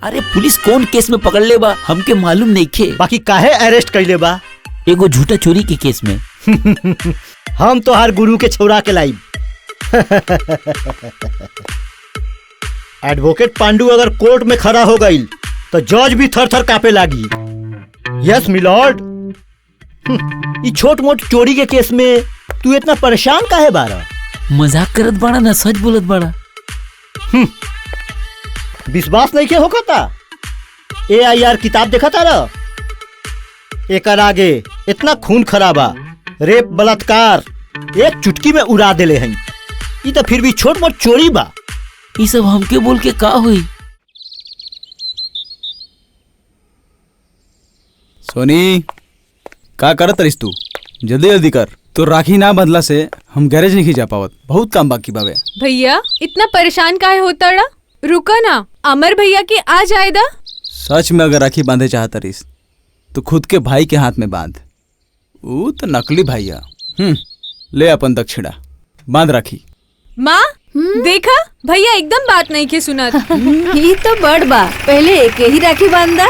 अरे पुलिस कौन केस में पकड़ ले बा हमके मालूम नहीं खे। बाकी काहे अरेस्ट कैले बा? एगो झूठा चोरी के केस में। हम तो हर गुरु के छोरा के लाइब। एडवोकेट पांडू अगर कोर्ट में खड़ा हो गई तो जज भी थर थर कांपे लागी। Yes milord. ये छोट मोट चोरी के केस में तू इतना परेशान काहे बारा? मजाक करत बाड़ा ना सच बोलत बाड़ा? विश्वास नहीं के होता? AIR किताब देखा तारा? एकर आगे इतना खून खराबा, रेप बलात्कार एक चुटकी में उड़ा देले हैं। ये तो फिर भी छोट मोट चोरी बा। ये सब हमके बोल के का हुई? सोनी का करत रहिस तू? जल्दी जल्दी कर। तो राखी ना बदला से हम गैरेज नहीं जा पावत, बहुत काम बाकी बावे। भैया इतना परेशान काहे होता रा? रुका ना, अमर भैया के आ जाएदा। सच में अगर राखी बांधे चाहता रहिस तो खुद के भाई के हाथ में बांध। वो तो नकली भैया। ले अपन दक्षिणा बांध राखी। माँ देखा भैया एकदम बात नहीं के सुना। ये तो बड़ बा, पहले एक ही राखी बांधा।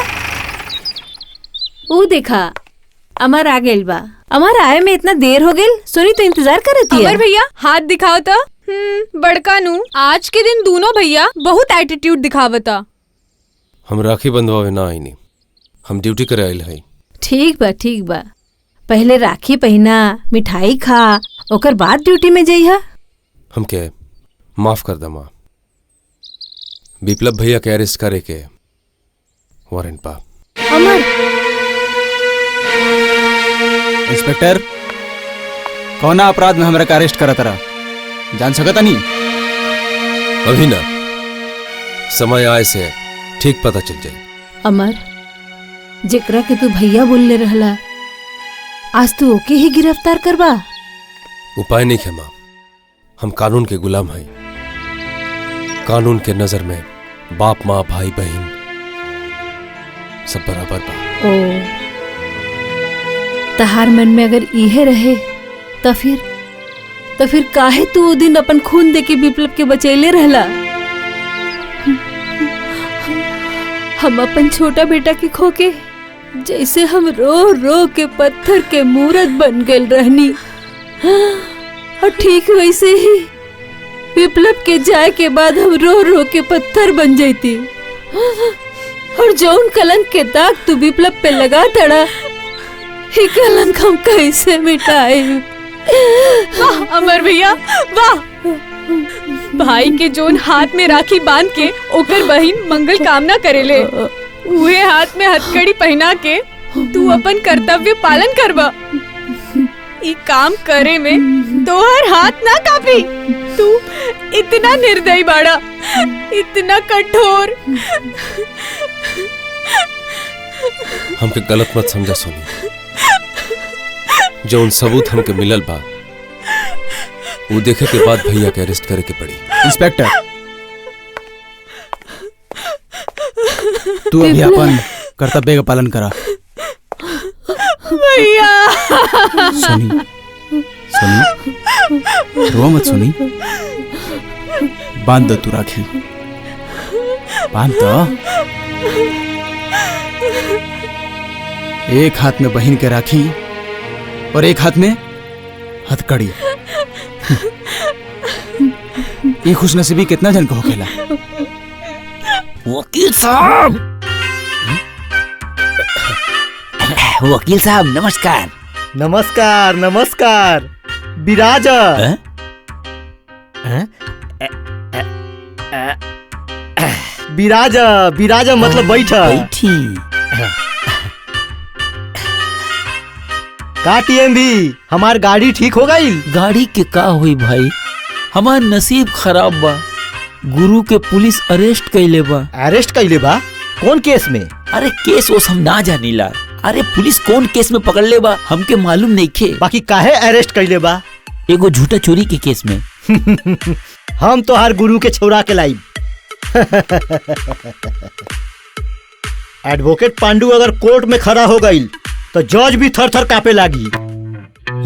वो देखा अमर आ गेल बा। अमर आए में इतना देर हो गेल, सोनी तो इंतजार करती है। अमर भैया हाथ दिखाओ तो। बड़का नू आज के दिन दोनों भैया बहुत एटीट्यूड दिखावता। हम राखी बंधवावे ना आई नहीं, हम ड्यूटी करे आइल है। ठीक बा। पहले राखी पहना, मिठाई खा, ओकर बाद ड्यूटी में जइहा। हमके माफ कर दा माँ। विप्लव भैया के अरेस्ट करे के वारंट पा। अमर इंस्पेक्टर कौना अपराध में हमरा का अरेस्ट करत रहा? जान सकता नहीं? अभी ना, समय आए से ठीक पता चल जाए। अमर जेकरा के तू भैया बोलले रहला, आज तू ओके ही गिरफ्तार करबा? उपाय नहीं है माँ, हम कानून के गुलाम हैं। कानून के नजर में बाप माँ भाई बहन सब बराबर बा। ओ तहार मन में अगर इहे रहे तो फिर काहे तू वो दिन अपन खून दे के विप्लव के बचैले रहला? हम अपन छोटा बेटा के खो के जैसे हम रो रो के पत्थर के मूरत बन गए रहनी, और ठीक वैसे ही विप्लव के जाए के बाद हम रो रो के पत्थर बन जाती। और जौन कलंक के दाग तू विप्लव पे लगा तड़ा, ये कलंक हम कैसे मिटाए? वाह अमर भैया वाह। भाई के जोन हाथ में राखी बांध के ओकर बहिन मंगल कामना करेले, उहे हाथ में हथकड़ी पहना के तू अपन कर्तव्य पालन करबा। ई काम करे में तोहर हाथ ना कापी। तू इतना निर्दयी बाड़ा, इतना कठोर। हमके गलत मत समझा सोनी। जो उन सबूत हमके मिलल बा वो देखे के बाद भैया के अरेस्ट करे के पड़ी। इंस्पेक्टर तू अभी अपन कर्तव्य का पालन करा। भैया सोनी रो मत सोनी, बांध दो तू राखी, बांध दो। एक हाथ में बहन के राखी और एक हाथ में हथकड़ी। ये खुशनसीबी कितना जन को होखेला? वकील साहब, वकील साहब नमस्कार। नमस्कार नमस्कार। विराजा विराजा मतलब बैठा। बैठी। का TMV हमार गाड़ी ठीक हो गई? गाड़ी के का हुई भाई, हमार नसीब खराब बा। गुरु के पुलिस अरेस्ट कैले बा। अरेस्ट कैले बा? कौन केस में? अरे केस वो हम ना जानीला। अरे पुलिस कौन केस में पकड़ ले बा हमके मालूम नहीं खे। बाकी काहे अरेस्ट कैले बा? एगो झूठा चोरी के केस में। हम तो हर गुरु के छोरा के लाइब। एडवोकेट पांडू अगर कोर्ट में खड़ा हो गई तो जज भी थर थर कांपे लागी।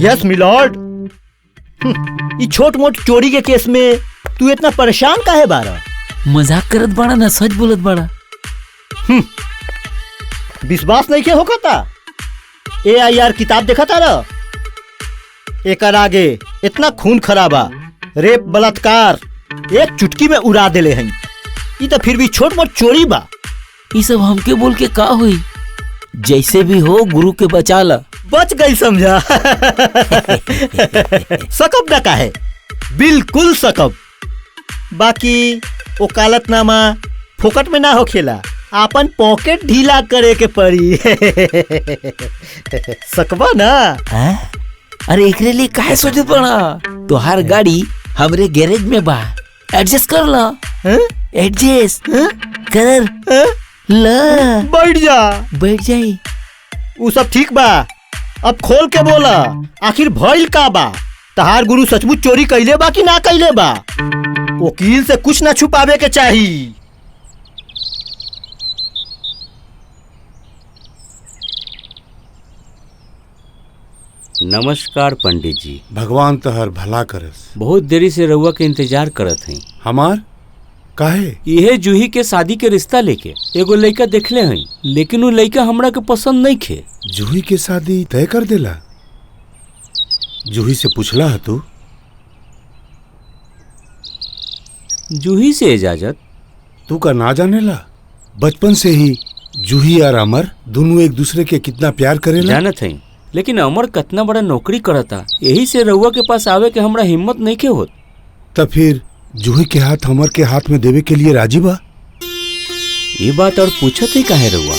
Yes milord. ये छोट मोट चोरी के केस में तू इतना परेशान काहे बारा? मजाक करत बाड़ा ना सच बोलत बाड़ा? विश्वास नहीं के होता। AIR किताब देखा तारा, एकर आगे इतना खून खराबा, रेप बलात्कार एक चुटकी में उड़ा देले हैं। ई तो फिर भी छोट मोट चोरी बा। ये सब हमके बोल के का हुई? जैसे भी हो गुरु के बचा ला। बच गई समझा। सकब ना का है, बिल्कुल सकब। बाकी वकालतनामा फोकट में ना हो खेला, आपन पॉकेट ढीला करे के पड़ी। सकबा ना? अरे एकरे लिए काहे सोचे पड़ा? तोहार गाड़ी हमरे गैरेज में बा, एडजस्ट कर ला। एडजस्ट कर ला। बैठ जा। बैठ जाई। वो सब ठीक बा, अब खोल के बोला, आखिर भइल का बा? तहार गुरु सचमुच चोरी कैले बा कि ना कैले बा? वकील से कुछ ना छुपावे के चाहिए। नमस्कार पंडित जी। भगवान तहर भला करस। बहुत देरी से रउआ के इंतजार करत हई। हमार काहे? यहे जूही के शादी के रिश्ता लेके एगो लड़का देखले हई, लेकिन वो लड़का हमरा के पसंद नहीं खे। जूही के शादी तय कर देला? जूही से पूछला है तू? जूही से इजाजत? तू का ना जानेला? बचपन से ही जूही और अमर दोनों एक दूसरे के कितना प्यार करेला। जानत हई, लेकिन अमर कितना बड़ा नौकरी करता, यही से रउआ के पास आवे के हमरा हिम्मत नहीं के होत। तब फिर जूही के हाथ अमर के हाथ में देवे के लिए राजी बा? ये बात और पूछत ही काहे रउआ?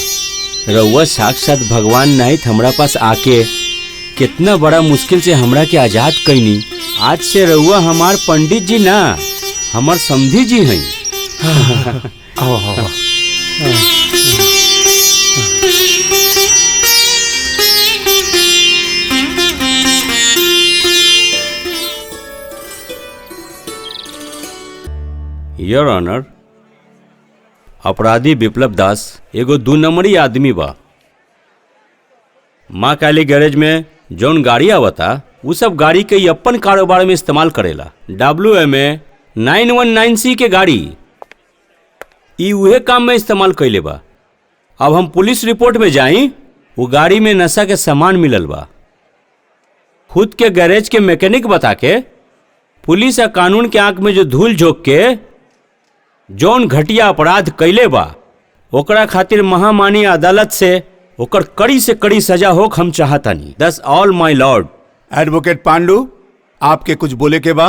रउआ साक्षात भगवान नाहित हमरा पास आके कितना बड़ा मुश्किल से हमरा के आजाद कैनी। आज से रउआ हमार पंडित जी ना, हमार समधी जी हई। आओ आओ। योर ऑनर, अपराधी विप्लव दास एगो 2 नंबरी आदमी बा। माँ काली गैरेज में जौन गाड़ी आवता वो सब गाड़ी के अपन कारोबार में इस्तेमाल करेला। WMA 919C के गाड़ी ई उहे काम में इस्तेमाल कैले बा। अब हम पुलिस रिपोर्ट में जाई, वो गाड़ी में नशा के सामान मिलल बा। खुद के गैरेज के मैकेनिक बता के पुलिस या कानून के आंख में जो धूल झोंक के जौन घटिया अपराध कैले बा, ओकरा खातिर महामानी अदालत से ओकर कड़ी से कड़ी सजा होक हम चाहतानी। That's all my lord. Advocate Pandu, आपके कुछ बोले के बा?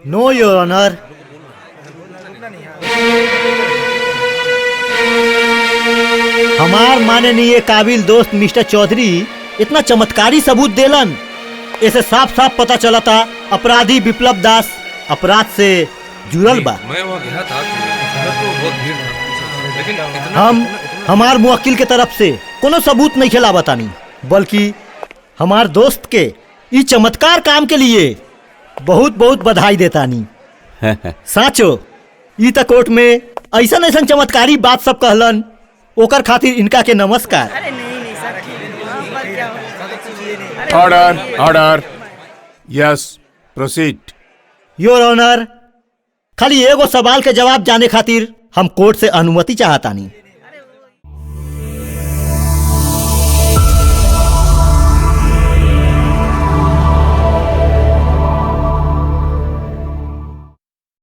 No your honour. हमार माननीय काबिल दोस्त मिस्टर चौधरी इतना चमत्कारी सबूत देलन, इसे साफ साफ पता चलता अपराधी विप्लव दास अपराध से जुड़ल बा। मैं वहाँ गया था तो बहुत भीड़ था, लेकिन हम हमार मुवक्किल के तरफ से कोनो सबूत नहीं खिला बतानी, बल्कि हमार दोस्त के इस चमत्कार काम के लिए बहुत बहुत बधाई देतानी। साचो ई त कोर्ट में ऐसा ऐसा चमत्कारी बात सब कहलन, ओकर खातिर इनका के नमस्कार। Order order. Yes proceed. Your honour, खाली एगो सवाल के जवाब जाने खातिर हम कोर्ट से अनुमति चाहतानी।